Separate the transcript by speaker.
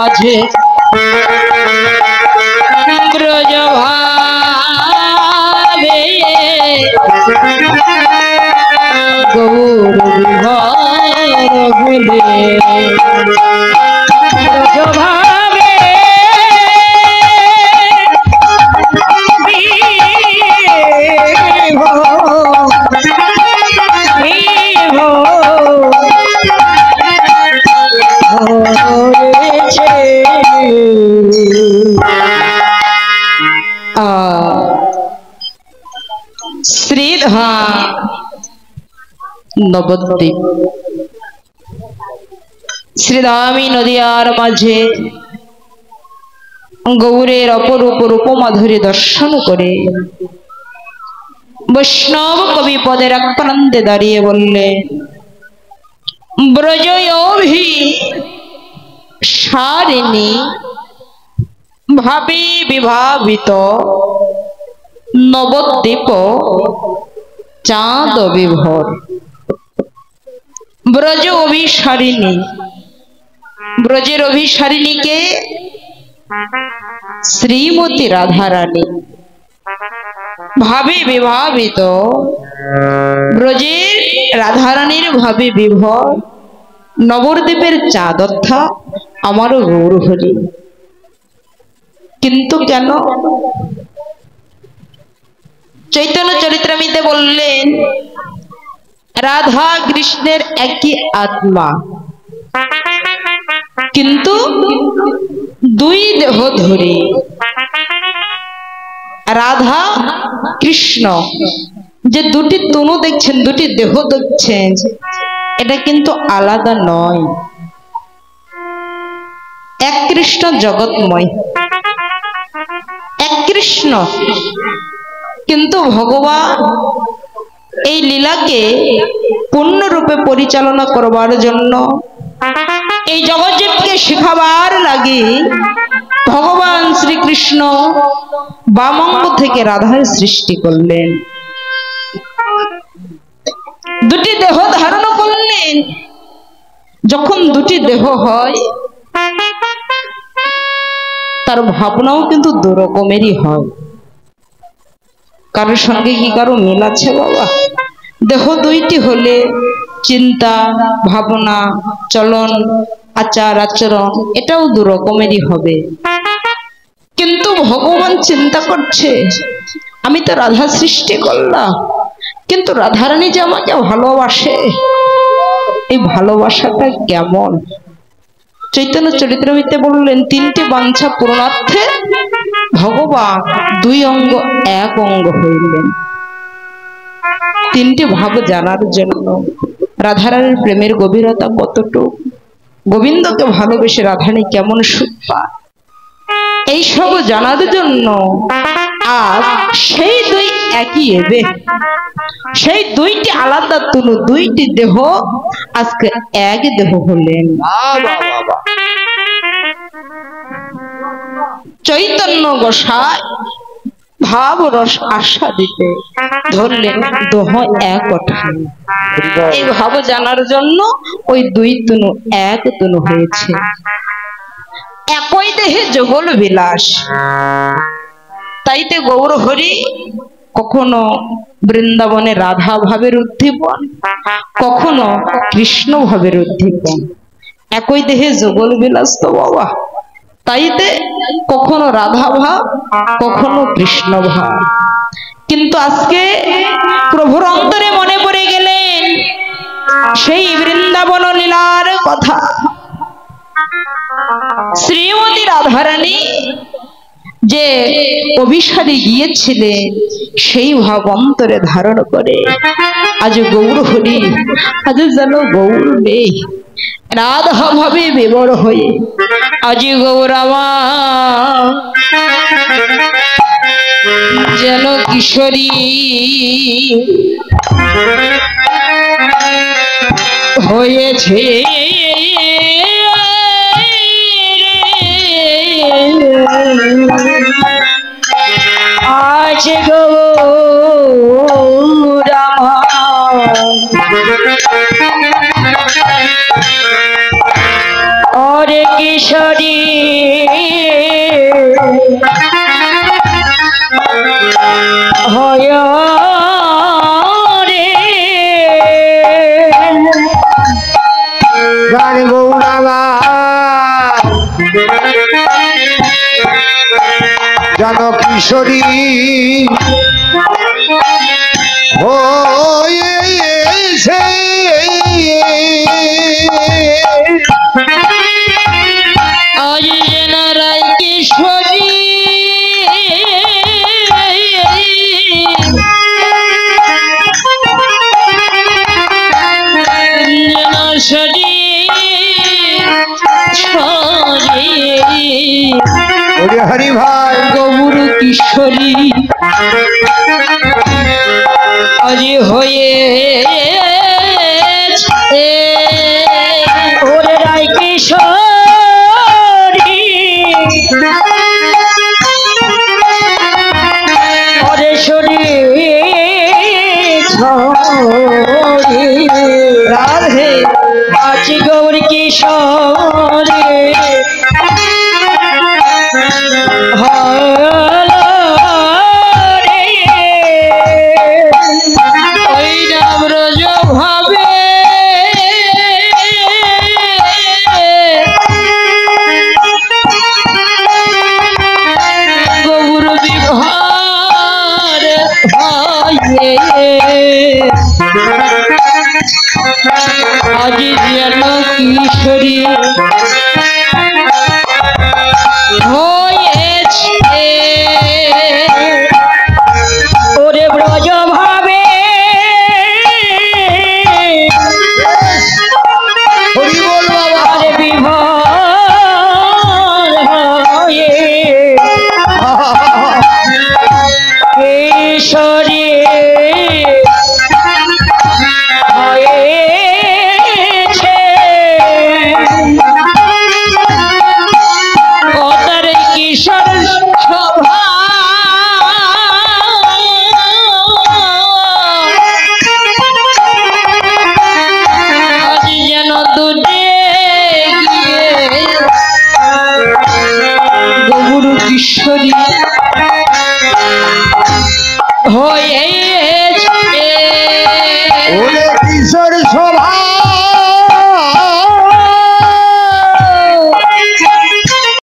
Speaker 1: মাঝে ব্রজ ভাবে গৌর বিহার বলে ব্রজ ভাবে শ্রীধাম নবদ্বীপ শ্রীধামী নদিয়ার মাঝে গৌরের অপরূপ রূপ মাধুরী দর্শন করে বৈষ্ণব কবি পদের আক্রান্তে দাঁড়িয়ে বললে ব্রজয়ভি সারিণী ভাবি বিভাবিত নবদ্বীপ চাঁদ বিভোর ব্রজ অভিসারিণী ব্রজের অভিসারিণীকে শ্রীমতী রাধারানী ভাবে বিভাবিত ব্রজের রাধারানীর ভাবে বিভোর নবদ্বীপের চাঁদ অর্থাৎ আমারও গৌর হরি। কিন্তু কেন? চৈতন্য চরিত্রামৃতে বললেন রাধা কৃষ্ণের একই আত্মা, কিন্তু দুই দেহ ধরে রাধা কৃষ্ণ যে দুটি তনু দেখছেন, দুটি দেহ দেখছেন, এটা কিন্তু আলাদা নয়। এক কৃষ্ণ জগৎময়, এক কৃষ্ণ, কিন্তু ভগবান এই লীলাকে পূর্ণরূপে পরিচালনা করবার জন্য এই জগৎজীবকে শেখাবার লাগে ভগবান শ্রীকৃষ্ণ বামঙ্গ থেকে রাধার সৃষ্টি করলেন, দুটি দেহ ধারণ করলেন। যখন দুটি দেহ হয় তার ভাবনাও কিন্তু দু রকমেরই হয়। কারোর সঙ্গে কি কারো মিল আছে বাবা? দেহ দুইটি হলে চিন্তা ভাবনা চলন আচার আচরণ এটাও দু রকমেরই হবে। কিন্তু ভগবান চিন্তা করছে আমি তো রাধা সৃষ্টি করলাম, কিন্তু রাধারানী যে আমাকে ভালোবাসে, এই ভালোবাসাটা কেমন? চৈতন্য চরিত্রামৃতে বললেন তিনটি বাঞ্ছা পূর্ণার্থে ভগবান দুই অঙ্গ এক অঙ্গ হইলেন। তিনটি ভাব জানার জন্য রাধারানীর প্রেমের গভীরতা কতটুকু, গোবিন্দকে ভালোবেসে রাধারানী কেমন সুখ পায়, এইসব জানার জন্য আজ সেই দুই একই এবে, সেই দুইটি আলাদা তনু, দুইটি দেহ আজকে এক দেহ হলেন। চৈতন্য গোসাই ভাব রস আশা দিতে ধরলেন দোহ এক ওঠান। এই ভাব জানার জন্য ওই দুই তনু এক তনু হয়েছে। একই দেহে যুগল বিলাস, তাইতে গৌর হরি কখনো বৃন্দাবনে রাধা ভাবের উদ্দীপন, কখনো কৃষ্ণ ভাবের উদ্দীপন। একই দেহে যুগল বিলাস তো বাবা, তাইতে কখনো রাধা ভাব কখনো কৃষ্ণ ভাব। কিন্তু আজকে প্রভুর অন্তরে মনে পড়ে গেলেন সেই বৃন্দাবন লীলার কথা। শ্রীমতী রাধারানী যে অভিসারে গিয়েছিলেন সেই ভাব অন্তরে ধারণ করে আজ গৌর হরি, আজ যেন গৌর নেই, রাধা ভাবে বিবর হয়ে আজ গৌরামা যেন কিশোরী হয়েছে। আজ গৌরামা ওরে কিশোরী হয় রে
Speaker 2: গান গৌরাঙ্গা জন কিশোরী হয়েছে
Speaker 1: আজ যেন রায় কিশোরী যেন সরি ছড়ি
Speaker 2: ওরে হরি ভাই
Speaker 1: গৌর কিশোরী আজ হয়েছে ওরে রায় কিশোরী ওরে শরী ছড়ি রাধে আজ গৌর কিশোরী আজ যেন কিশোরী হয়েছে ওরে ব্রজ ভাবে
Speaker 2: হরি বল বাবা
Speaker 1: আরে বিভোর হয়ে কিশোরী হয়েছে ওদের কিশোর শোভা আজ যেন দুটে গিয়ে গৌর কিশোরী